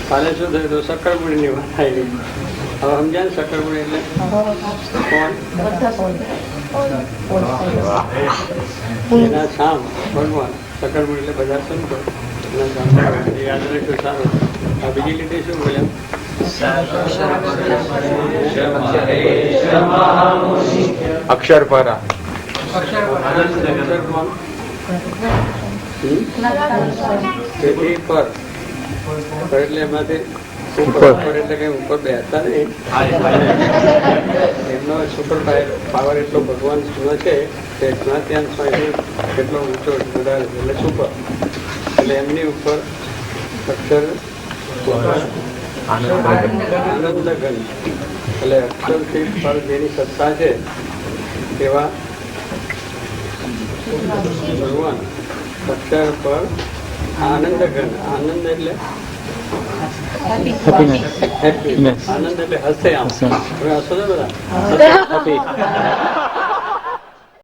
કાલે શું થયું હતું? સક્કરપુડીની વાત આવી. હવે સમજ્યા ને સક્કરપુડી એટલે કોણ? એના સામ ભગવાન. સક્કરપુડી એટલે બધા સંતો એના સામ ભગવાન. યાદ રાખ્યું સારું. આ બીજી લીટી શું બોલ્યા? અક્ષર પરા એટલે એમાંથી ઉપર એટલે કઈ ઉપર બેસતા નહીં. એમનો સુપર પાવર એટલો ભગવાન નો છે કે જ્ઞાત્યાન સ્વામી કેટલો ઊંચો વધારે એટલે સુપર. એટલે એમની ઉપર અક્ષર આનંદ ઘન એટલે અક્ષરથી પર જેની સત્તા છે એવા ભગવાન અક્ષર પર આનંદ ઘન. આનંદ એટલે આનંદ એટલે હસે. આમ તમે હસો છો બધા?